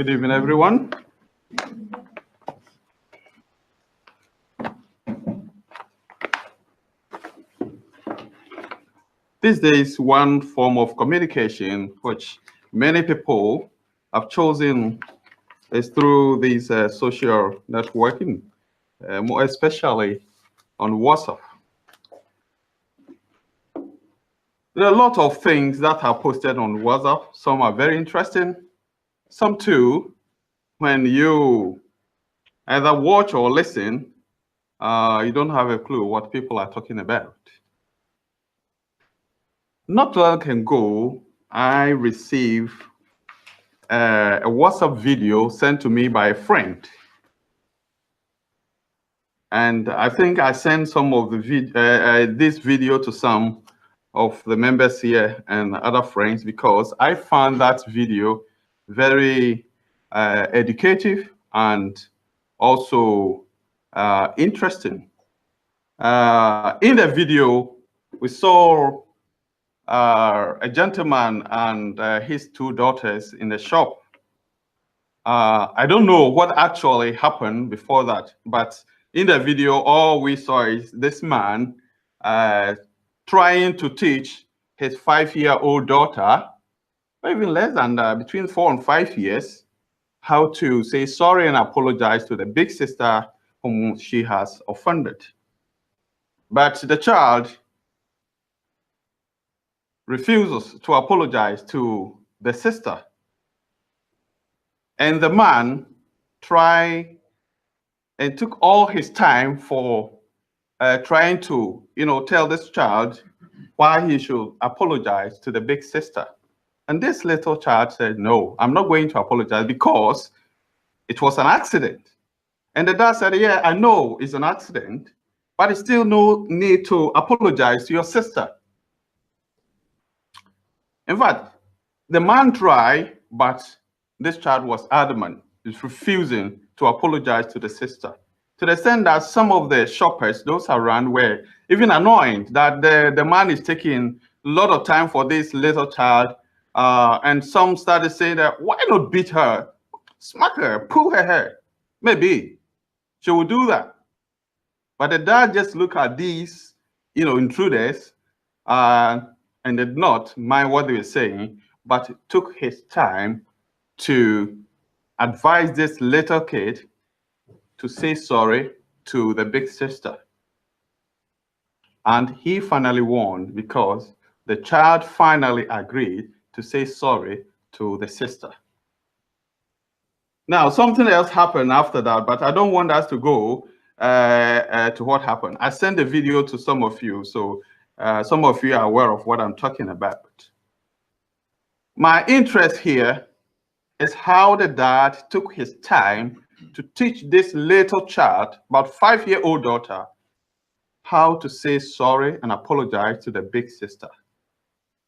Good evening, everyone. These days, one form of communication which many people have chosen is through these social networking, more especially on WhatsApp. There are a lot of things that are posted on WhatsApp. Some are very interesting. Some too, when you either watch or listen, you don't have a clue what people are talking about. Not long ago, I received a WhatsApp video sent to me by a friend. And I think I sent some of the this video to some of the members here and other friends because I found that video very educative and also interesting. In the video, we saw a gentleman and his two daughters in the shop. I don't know what actually happened before that, but in the video, all we saw is this man trying to teach his 5-year-old daughter, or even less than between 4 and 5 years, how to say sorry and apologize to the big sister whom she has offended. But the child refuses to apologize to the sister. And the man tried and took all his time for trying to, tell this child why he should apologize to the big sister. And this little child said, no, I'm not going to apologize because it was an accident. And the dad said, yeah, I know it's an accident, but it's still no need to apologize to your sister. In fact, the man tried, but this child was adamant. He's refusing to apologize to the sister. To the extent that some of the shoppers, those around, were even annoyed that the man is taking a lot of time for this little child. And some started saying that, why not beat her, smack her, pull her hair? Maybe she will do that. But the dad just looked at these, intruders and did not mind what they were saying, but took his time to advise this little kid to say sorry to the big sister. And he finally won because the child finally agreed to say sorry to the sister. Now, something else happened after that, but I don't want us to go to what happened. I sent the video to some of you, so some of you are aware of what I'm talking about. My interest here is how the dad took his time to teach this little child, about 5-year-old daughter, how to say sorry and apologize to the big sister.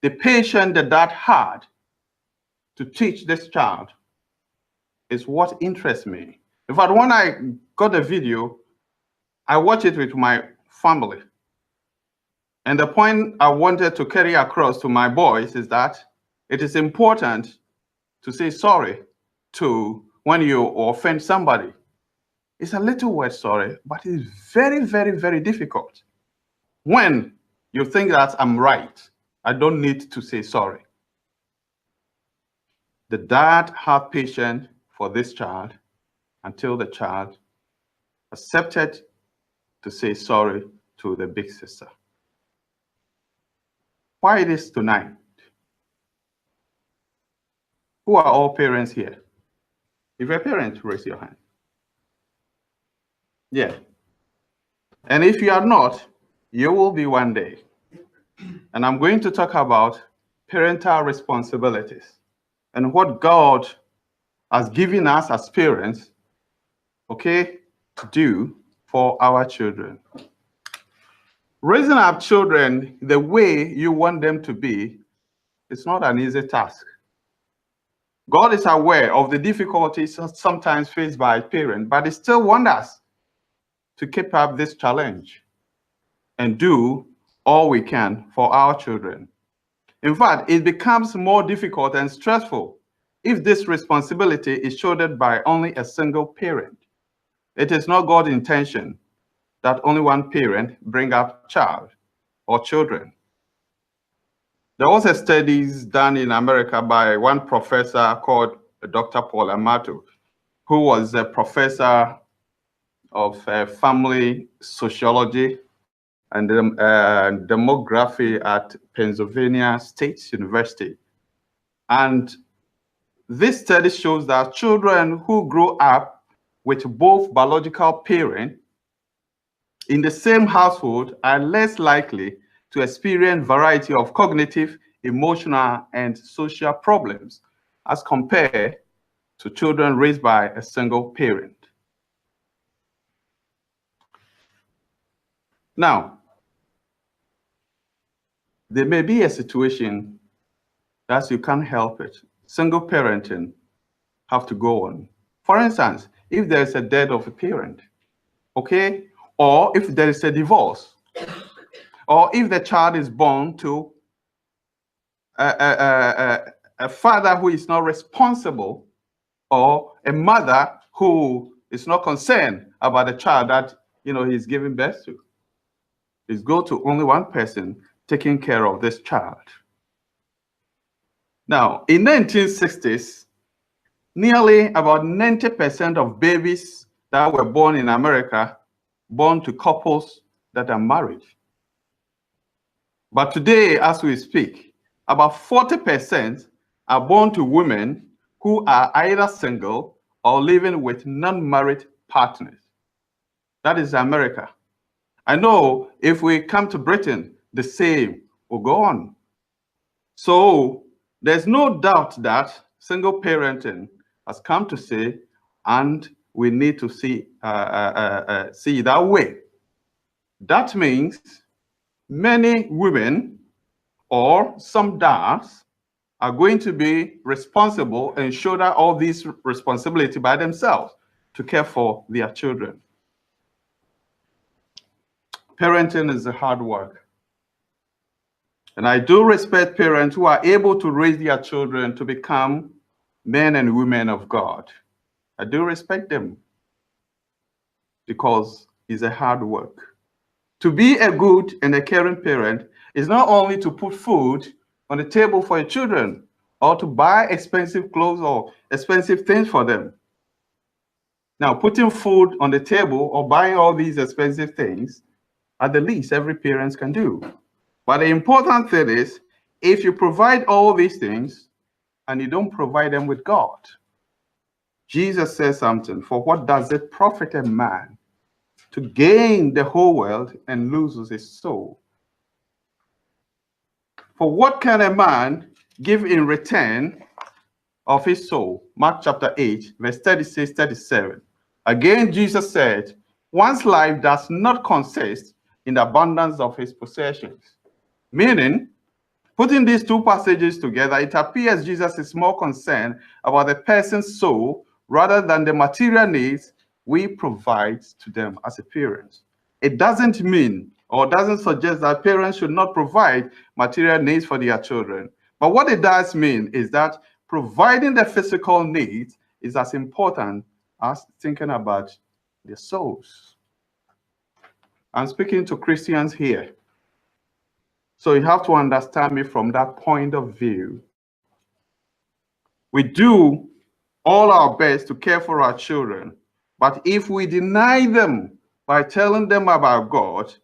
The patience the dad had to teach this child is what interests me. In fact, when I got the video, I watched it with my family. And the point I wanted to carry across to my boys is that it is important to say sorry to when you offend somebody. It's a little word, sorry, but it's very, very, very difficult. When you think that I'm right, I don't need to say sorry. The dad had patience for this child until the child accepted to say sorry to the big sister. Why it is tonight? Who are all parents here? If you're a parent, raise your hand. Yeah. And if you are not, you will be one day. And I'm going to talk about parental responsibilities and what God has given us as parents, okay, to do for our children. Raising up children the way you want them to be is not an easy task. God is aware of the difficulties sometimes faced by parents, but He still wants us to keep up this challenge and do all we can for our children. In fact, it becomes more difficult and stressful if this responsibility is shouldered by only a single parent. It is not God's intention that only one parent bring up child or children. There was a studies done in America by one professor called Dr. Paul Amato, who was a professor of family sociology and demography at Pennsylvania State University. And this study shows that children who grow up with both biological parents in the same household are less likely to experience variety of cognitive, emotional, and social problems as compared to children raised by a single parent. Now, there may be a situation that you can't help it. Single parenting have to go on. For instance, if there is a death of a parent, okay, or if there is a divorce, or if the child is born to a father who is not responsible, or a mother who is not concerned about the child that he's giving birth to. It's go to only one person taking care of this child. Now, in 1960s, nearly about 90% of babies that were born in America born to couples that are married. But today, as we speak, about 40% are born to women who are either single or living with non-married partners. That is America. I know if we come to Britain, the same will go on. So there's no doubt that single parenting has come to stay, and we need to see it that way. That means many women or some dads are going to be responsible and shoulder all these responsibility by themselves to care for their children. Parenting is a hard work. And I do respect parents who are able to raise their children to become men and women of God. I do respect them because it's a hard work. To be a good and a caring parent is not only to put food on the table for your children or to buy expensive clothes or expensive things for them. Now, putting food on the table or buying all these expensive things are the least every parent can do. But the important thing is, if you provide all these things and you don't provide them with God, Jesus says something, for what does it profit a man to gain the whole world and loses his soul? For what can a man give in return of his soul? Mark chapter 8, verse 36, 37. Again, Jesus said, one's life does not consist in the abundance of his possessions. Meaning, putting these two passages together, it appears Jesus is more concerned about the person's soul rather than the material needs we provide to them as a parent. It doesn't mean or doesn't suggest that parents should not provide material needs for their children. But what it does mean is that providing the physical needs is as important as thinking about their souls. I'm speaking to Christians here. So you have to understand me from that point of view. We do all our best to care for our children, but if we deny them by telling them about God,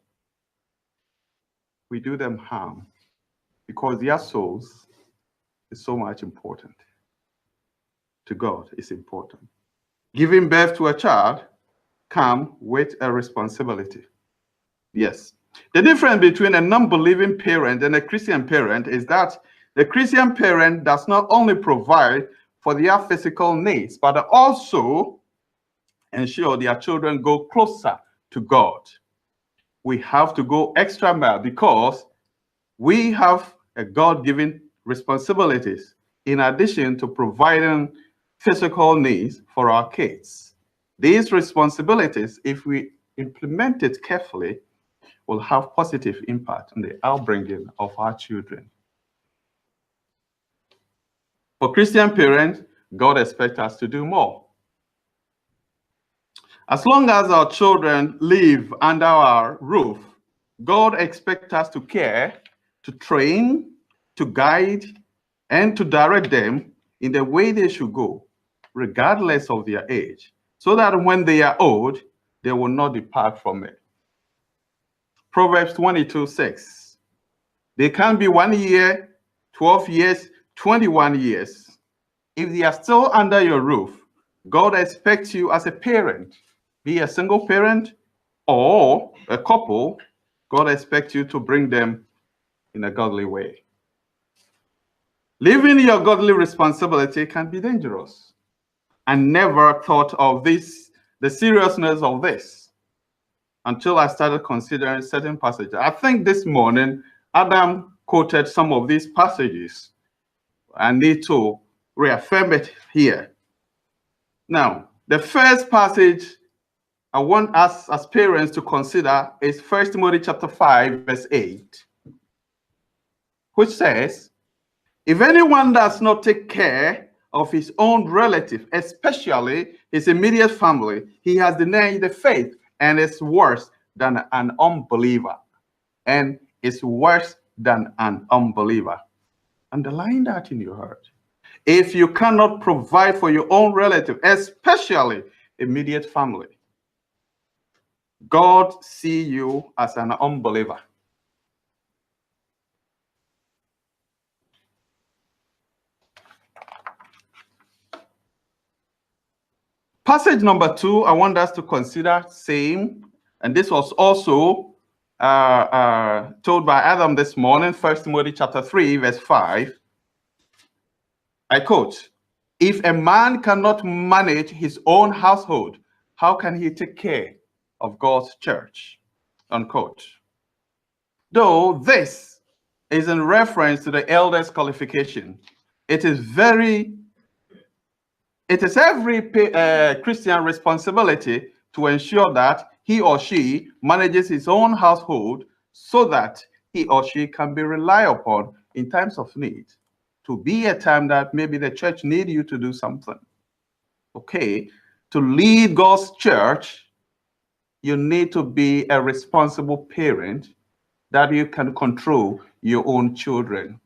we do them harm because their souls is so much important. To God is important. Giving birth to a child comes with a responsibility. Yes. The difference between a non-believing parent and a Christian parent is that the Christian parent does not only provide for their physical needs, but also ensure their children go closer to God. We have to go extra mile because we have a God-given responsibilities in addition to providing physical needs for our kids. These responsibilities, if we implement it carefully, will have positive impact on the upbringing of our children. For Christian parents, God expects us to do more. As long as our children live under our roof, God expects us to care, to train, to guide, and to direct them in the way they should go, regardless of their age, so that when they are old, they will not depart from it. Proverbs 22:6. They can be 1 year, 12 years, 21 years. If they are still under your roof, God expects you as a parent, be a single parent or a couple, God expects you to bring them in a godly way. Living your godly responsibility can be dangerous. I never thought of this, the seriousness of this, until I started considering certain passages. I think this morning, Adam quoted some of these passages. I need to reaffirm it here. Now, the first passage I want us as parents to consider is 1 Timothy chapter 5, verse 8, which says, if anyone does not take care of his own relative, especially his immediate family, he has denied the faith and is worse than an unbeliever. And is worse than an unbeliever. Underline that in your heart. If you cannot provide for your own relative, especially immediate family, God sees you as an unbeliever. Passage number 2, I want us to consider same, and this was also told by Adam this morning, 1 Timothy chapter 3, verse 5. I quote, if a man cannot manage his own household, how can he take care of God's church? Unquote. Though this is in reference to the elders' qualification, it is every Christian responsibility to ensure that he or she manages his own household so that he or she can be relied upon in times of need. To be a time that maybe the church needs you to do something. Okay, to lead God's church, you need to be a responsible parent that you can control your own children.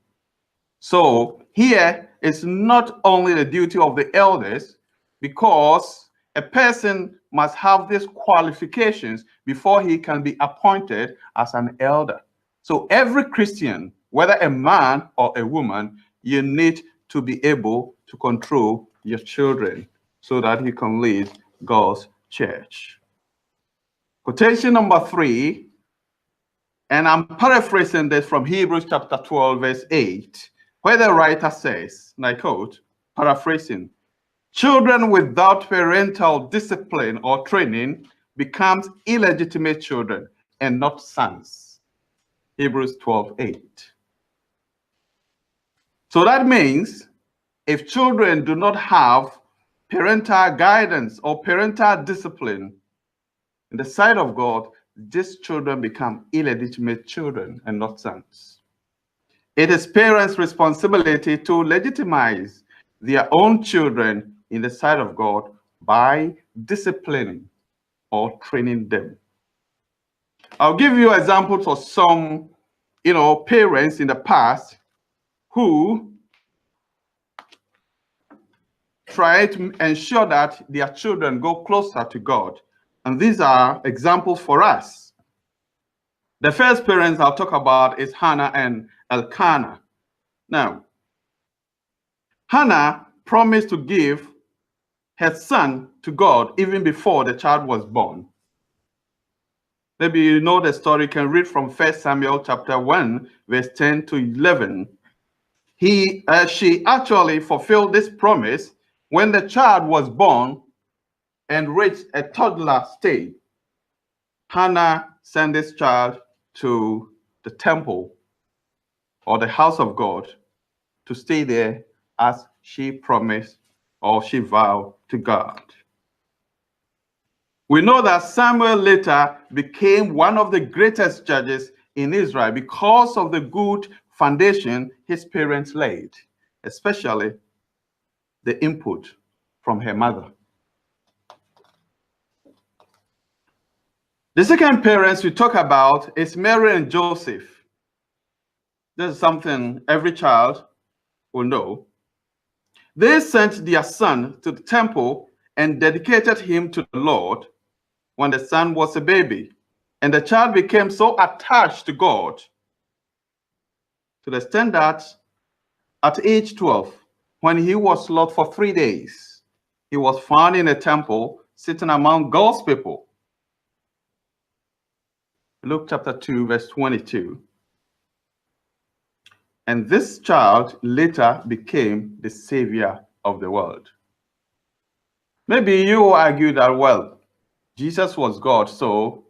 So here is not only the duty of the elders, because a person must have these qualifications before he can be appointed as an elder. So every Christian, whether a man or a woman, you need to be able to control your children so that you can lead God's church. Quotation number 3, and I'm paraphrasing this from Hebrews chapter 12, verse 8, where the writer says, and I quote, paraphrasing, children without parental discipline or training becomes illegitimate children and not sons. Hebrews 12, 8. So that means if children do not have parental guidance or parental discipline in the sight of God, these children become illegitimate children and not sons. It is parents' responsibility to legitimize their own children in the sight of God by disciplining or training them. I'll give you examples of some, parents in the past who try to ensure that their children go closer to God. And these are examples for us. The first parents I'll talk about is Hannah and Elkanah. Now, Hannah promised to give her son to God even before the child was born. Maybe you know the story. You can read from 1 Samuel chapter 1, verse 10 to 11. She actually fulfilled this promise when the child was born and reached a toddler stage. Hannah sent this child to the temple or the house of God to stay there as she promised or she vowed to God. We know that Samuel later became one of the greatest judges in Israel because of the good foundation his parents laid, especially the input from her mother. The second parents we talk about is Mary and Joseph. This is something every child will know. They sent their son to the temple and dedicated him to the Lord when the son was a baby. And the child became so attached to God to the extent that at age 12, when he was locked for 3 days, he was found in a temple sitting among God's people. Luke chapter 2, verse 22. And this child later became the savior of the world. Maybe you will argue that, well, Jesus was God, so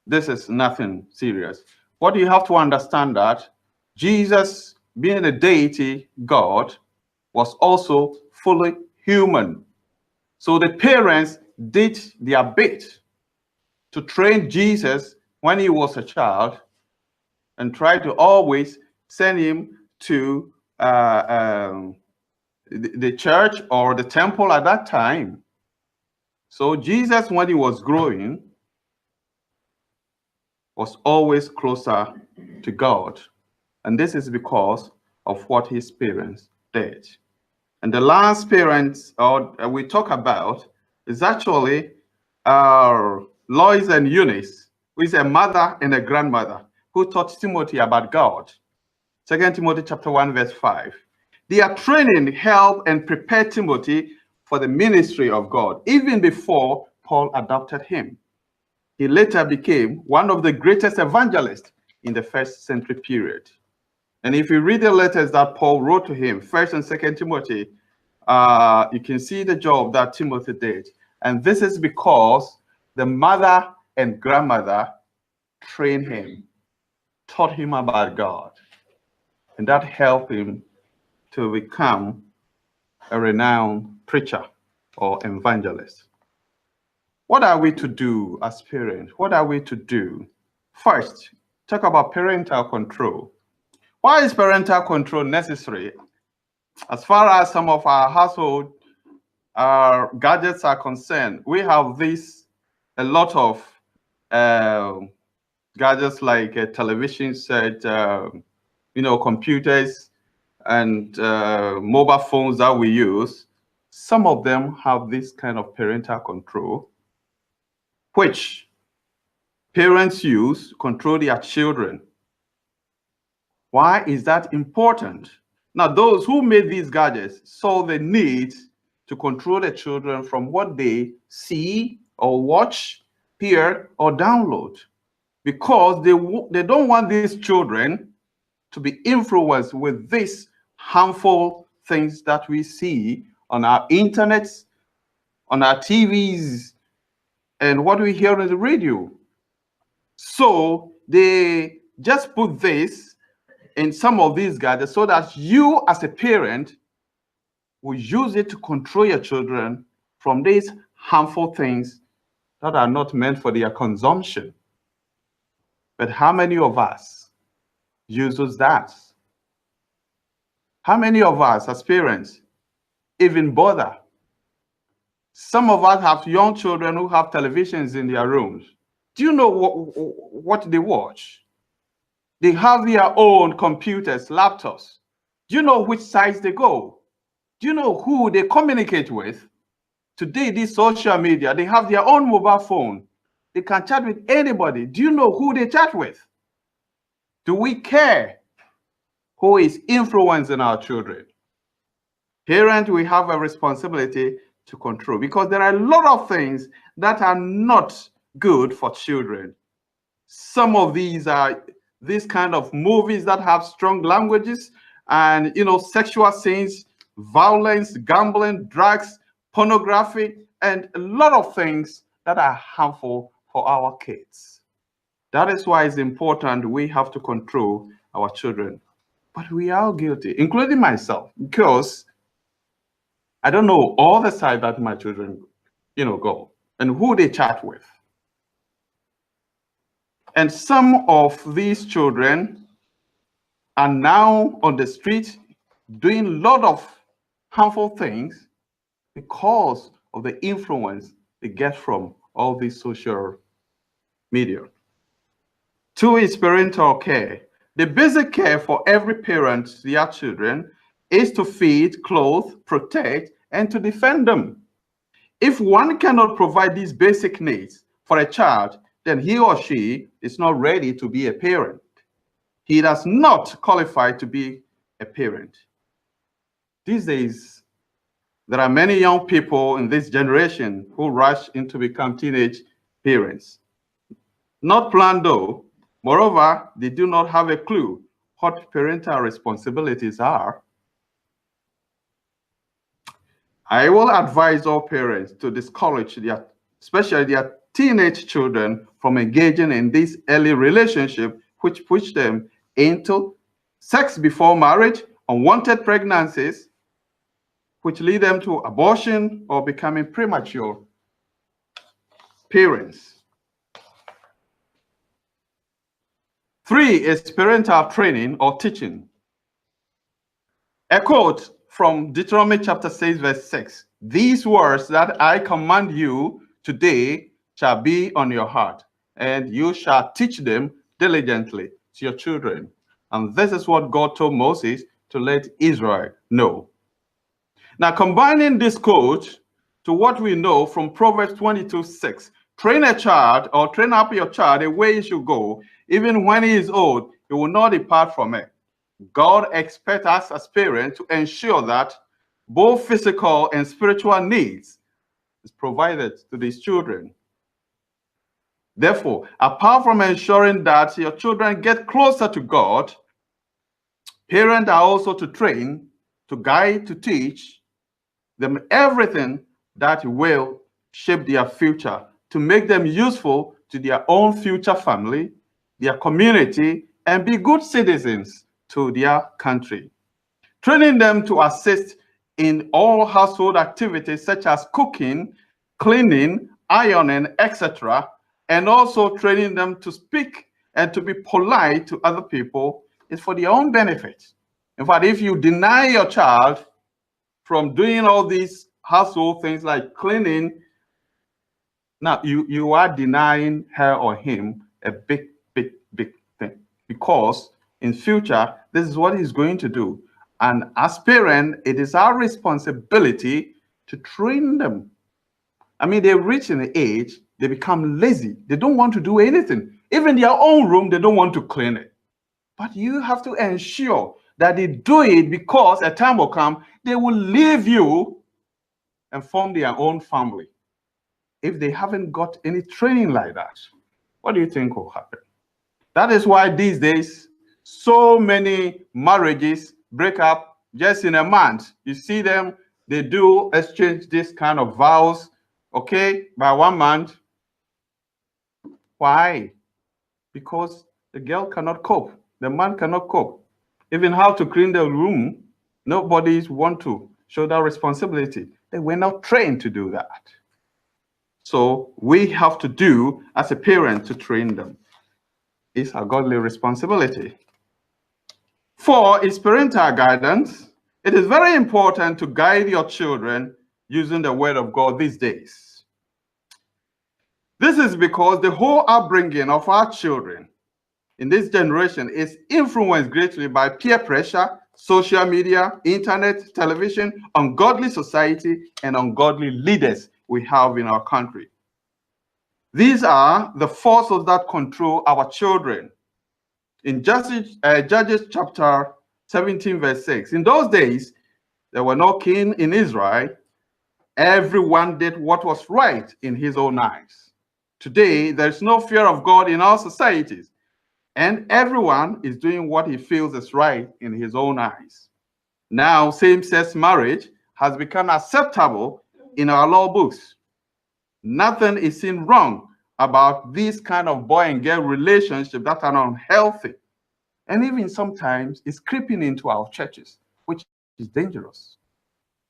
this is nothing serious. What you have to understand that Jesus, being a deity, God, was also fully human. So the parents did their bit to train Jesus when he was a child and try to always send him to the church or the temple at that time. So Jesus, when he was growing, was always closer to God. And this is because of what his parents did. And the last parents we talk about is actually Lois and Eunice, who is a mother and a grandmother, who taught Timothy about God. 2 Timothy chapter 1, verse 5. Their training helped and prepared Timothy for the ministry of God, even before Paul adopted him. He later became one of the greatest evangelists in the first century period. And if you read the letters that Paul wrote to him, 1st and 2nd Timothy, you can see the job that Timothy did. And this is because the mother and grandmother trained him, taught him about God. And that helped him to become a renowned preacher or evangelist. What are we to do as parents? What are we to do? First, talk about parental control. Why is parental control necessary? As far as some of our household gadgets are concerned, we have a lot of gadgets like a television set, computers and mobile phones that we use. Some of them have this kind of parental control, which parents use to control their children. Why is that important? Now, those who made these gadgets saw the need to control the children from what they see or watch, hear, or download, because they don't want these children to be influenced with these harmful things that we see on our internet, on our TVs, and what we hear on the radio. So they just put this in some of these gadgets so that you as a parent will use it to control your children from these harmful things that are not meant for their consumption. But how many of us uses that? How many of us as parents even bother? Some of us have young children who have televisions in their rooms. Do you know what they watch? They have their own computers, laptops. Do you know which sites they go? Do you know who they communicate with? Today, this social media, they have their own mobile phone. They can chat with anybody. Do you know who they chat with? Do we care who is influencing our children? Parents, we have a responsibility to control, because there are a lot of things that are not good for children. Some of these are these kind of movies that have strong languages and, sexual scenes, violence, gambling, drugs, pornography, and a lot of things that are harmful for our kids. That is why it's important we have to control our children. But we are guilty, including myself, because I don't know all the sides that my children, go and who they chat with. And some of these children are now on the street doing a lot of harmful things because of the influence they get from all these social media. Two is parental care. The basic care for every parent, their children, is to feed, clothe, protect, and to defend them. If one cannot provide these basic needs for a child, then he or she is not ready to be a parent. He does not qualify to be a parent. These days, there are many young people in this generation who rush into become teenage parents. Not planned though. Moreover, they do not have a clue what parental responsibilities are. I will advise all parents to discourage especially their teenage children from engaging in this early relationship, which push them into sex before marriage, unwanted pregnancies, which lead them to abortion or becoming premature parents. 3 is parental training or teaching. A quote from Deuteronomy chapter 6, verse 6. These words that I command you today shall be on your heart, and you shall teach them diligently to your children. And this is what God told Moses to let Israel know. Now, combining this quote to what we know from Proverbs 22:6, train a child or train up your child the way he should go, even when he is old, he will not depart from it. God expects us as parents to ensure that both physical and spiritual needs is provided to these children. Therefore, apart from ensuring that your children get closer to God, parents are also to train, to guide, to teach them everything that will shape their future, to make them useful to their own future family, their community, and be good citizens to their country. Training them to assist in all household activities such as cooking, cleaning, ironing, etc., and also training them to speak and to be polite to other people is for their own benefit. In fact, if you deny your child from doing all these household things like cleaning, now you are denying her or him a big thing, because in future, this is what he's going to do. And as parents, it is our responsibility to train them. I mean, they reach an age, they become lazy. They don't want to do anything. Even their own room, they don't want to clean it. But you have to ensure that they do it, because a time will come, they will leave you and form their own family. If they haven't got any training like that, what do you think will happen? That is why these days, so many marriages break up just in a month. You see them, they do exchange this kind of vows, okay, by 1 month. Why? Because the girl cannot cope, the man cannot cope. Even how to clean the room, nobody want to show that responsibility. They were not trained to do that. So we have to do as a parent to train them. It's a godly responsibility. 4 is parental guidance. It is very important to guide your children using the word of God these days. This is because the whole upbringing of our children in this generation is influenced greatly by peer pressure, social media, internet, television, ungodly society, and ungodly leaders we have in our country. These are the forces that control our children. In Judges chapter 17, verse 6, in those days, there were no king in Israel. Everyone did what was right in his own eyes. Today, there's no fear of God in our societies, and everyone is doing what he feels is right in his own eyes. Now, same-sex marriage has become acceptable in our law books. Nothing is seen wrong about this kind of boy and girl relationship that are unhealthy. And even sometimes it's creeping into our churches, which is dangerous.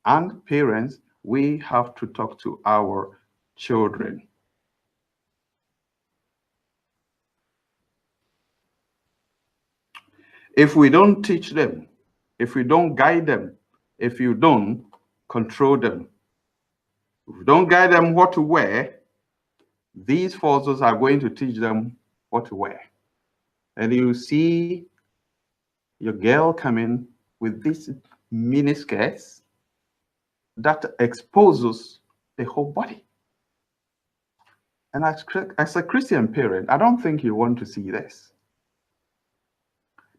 And parents, we have to talk to our children. If we don't teach them, if we don't guide them, if you don't, control them. If you don't guide them what to wear, these forces are going to teach them what to wear. And you see your girl coming with these mini skirts that exposes the whole body. And as a Christian parent, I don't think you want to see this.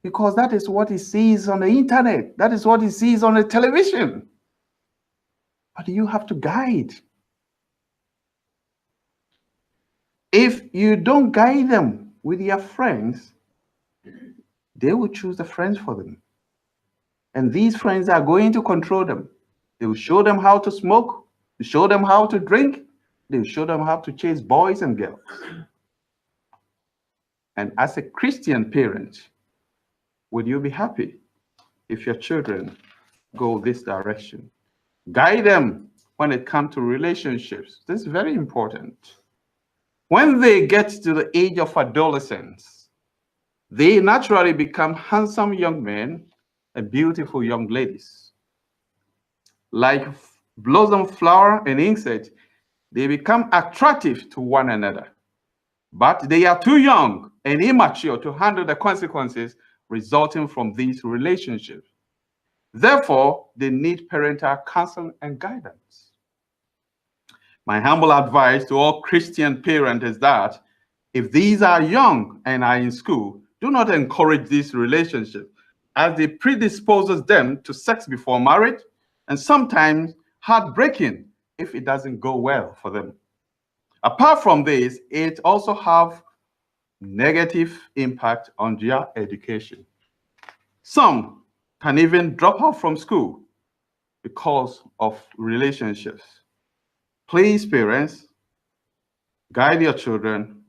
Because that is what he sees on the internet. That is what he sees on the television. But you have to guide. If you don't guide them with your friends, they will choose the friends for them. And these friends are going to control them. They will show them how to smoke, they show them how to drink, they will show them how to chase boys and girls. And as a Christian parent, would you be happy if your children go this direction? Guide them when it comes to relationships. This is very important. When they get to the age of adolescence, they naturally become handsome young men and beautiful young ladies. Like blossom flower and insect, they become attractive to one another. But they are too young and immature to handle the consequences resulting from these relationships. Therefore, they need parental counsel and guidance. My humble advice to all Christian parents is that if these are young and are in school, do not encourage this relationship, as it predisposes them to sex before marriage and sometimes heartbreaking if it doesn't go well for them. Apart from this, it also have negative impact on their education. Some can even drop out from school because of relationships. Please, parents, guide your children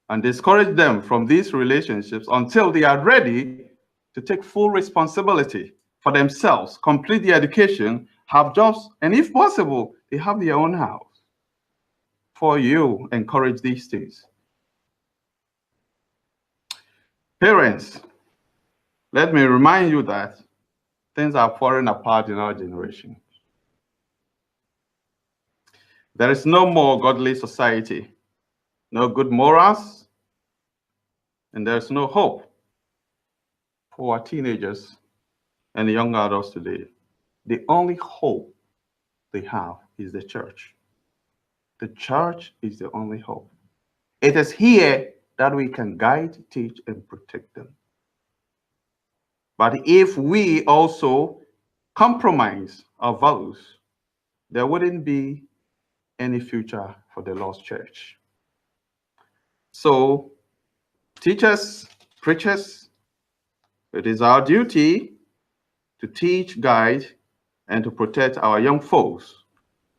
and discourage them from these relationships until they are ready to take full responsibility for themselves, complete the education, have jobs, and if possible, they have their own house. For you, encourage these things. Parents, let me remind you that things are falling apart in our generation. There is no more godly society, no good morals, and there's no hope for our teenagers and young adults today. The only hope they have is the church. The church is the only hope. It is here that we can guide, teach, and protect them. But if we also compromise our values, there wouldn't be any future for the lost church. So, teachers, preachers, it is our duty to teach, guide, and to protect our young folks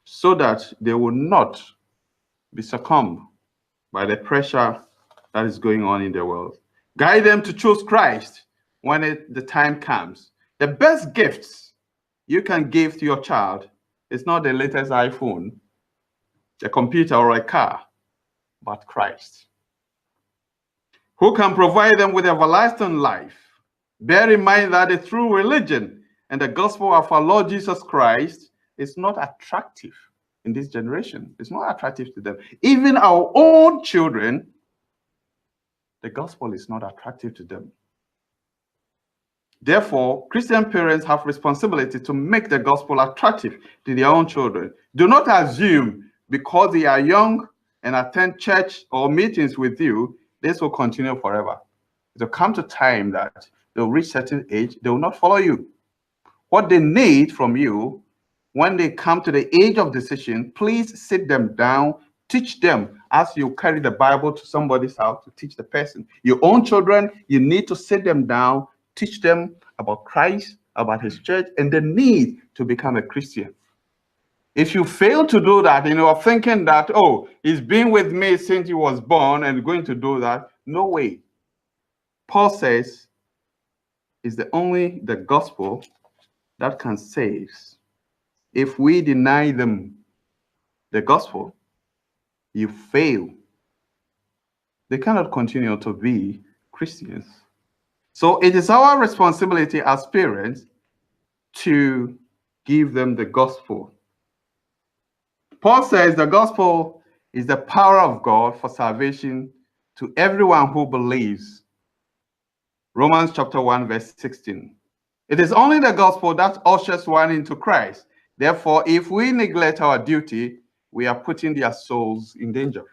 so that they will not be succumbed by the pressure that is going on in the world. Guide them to choose Christ when the time comes. The best gifts you can give to your child is not the latest iPhone, a computer, or a car, but Christ, who can provide them with everlasting life. Bear in mind that the true religion and the gospel of our Lord Jesus Christ is not attractive in this generation. It's not attractive to them. Even our own children, the gospel is not attractive to them. Therefore, Christian parents have responsibility to make the gospel attractive to their own children. Do not assume because they are young and attend church or meetings with you, this will continue forever. It will come to time that they'll reach certain age, they will not follow you. What they need from you, when they come to the age of decision, please sit them down, teach them as you carry the Bible to somebody's house to teach the person. Your own children, you need to sit them down, teach them about Christ, about his church, and the need to become a Christian. If you fail to do that, and you are thinking that, oh, he's been with me since he was born and going to do that, no way. Paul says it's the gospel that can save. If we deny them the gospel, you fail. They cannot continue to be Christians. So it is our responsibility as parents to give them the gospel. Paul says the gospel is the power of God for salvation to everyone who believes. Romans chapter 1, verse 16. It is only the gospel that ushers one into Christ. Therefore, if we neglect our duty, we are putting their souls in danger.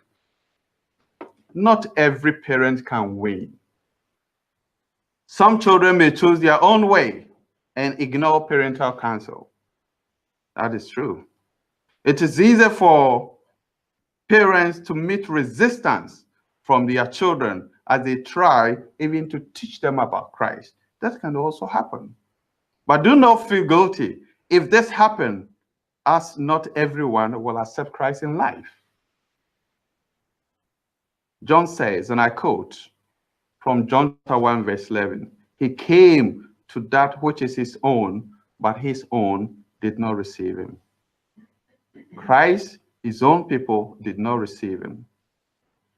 Not every parent can win. Some children may choose their own way and ignore parental counsel. That is true. It is easier for parents to meet resistance from their children as they try even to teach them about Christ. That can also happen. But do not feel guilty if this happens, as not everyone will accept Christ in life. John says, and I quote from John chapter 1, verse 11, he came to that which is his own, but his own did not receive him. Christ, his own people, did not receive him.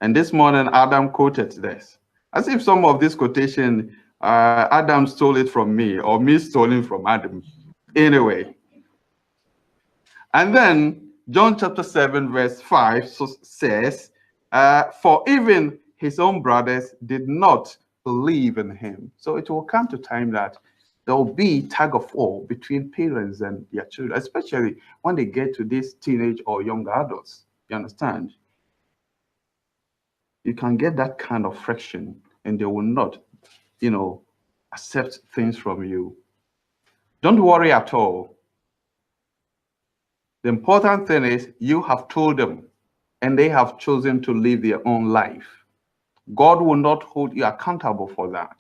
And this morning, Adam quoted this. As if some of this quotation, Adam stole it from me, or me stole it from Adam. Anyway. And then, John chapter 7, verse 5 says, for even his own brothers did not believe in him. So it will come to time that there will be tug of war between parents and their children, especially when they get to this teenage or young adults. You understand? You can get that kind of friction, and they will not, accept things from you. Don't worry at all. The important thing is you have told them, and they have chosen to live their own life. God will not hold you accountable for that.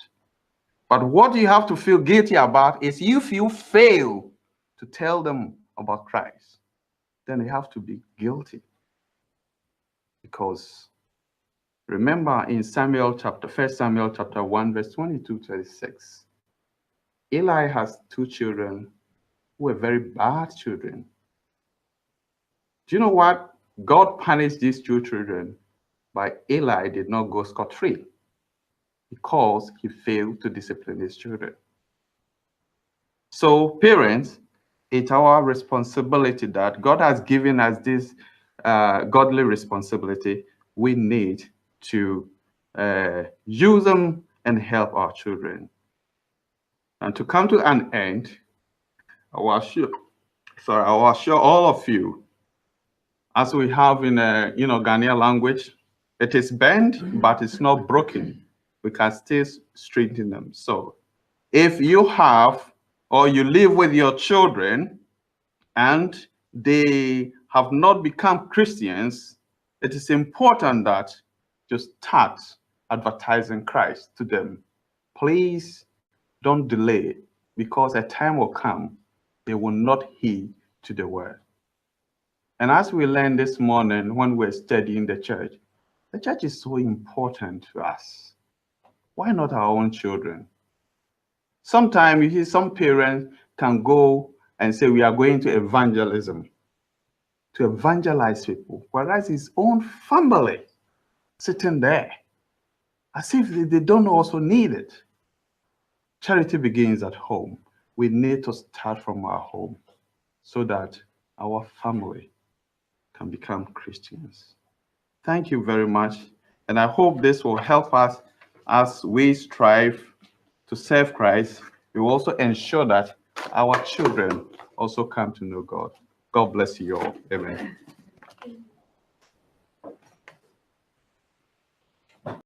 But what you have to feel guilty about is if you fail to tell them about Christ, then you have to be guilty. Because remember in 1 Samuel chapter 1, verse 22-36, Eli has two children who were very bad children. Do you know what? God punished these two children, but Eli did not go scot-free because he failed to discipline his children. So parents, it's our responsibility that God has given us this godly responsibility. We need to use them and help our children. And to come to an end, I will assure all of you, as we have in Ghanaian language, it is bent, but it's not broken. We can still straighten them. So if you have or you live with your children and they have not become Christians, it is important that you start advertising Christ to them. Please don't delay, because a time will come they will not heed to the word. And as we learned this morning when we're studying the church is so important to us. Why not our own children? Sometimes you hear some parents can go and say, we are going to evangelism, to evangelize people, whereas his own family sitting there, as if they don't also need it. Charity begins at home. We need to start from our home so that our family can become Christians. Thank you very much. And I hope this will help us as we strive to serve Christ. We will also ensure that our children also come to know God. God bless you all. Amen.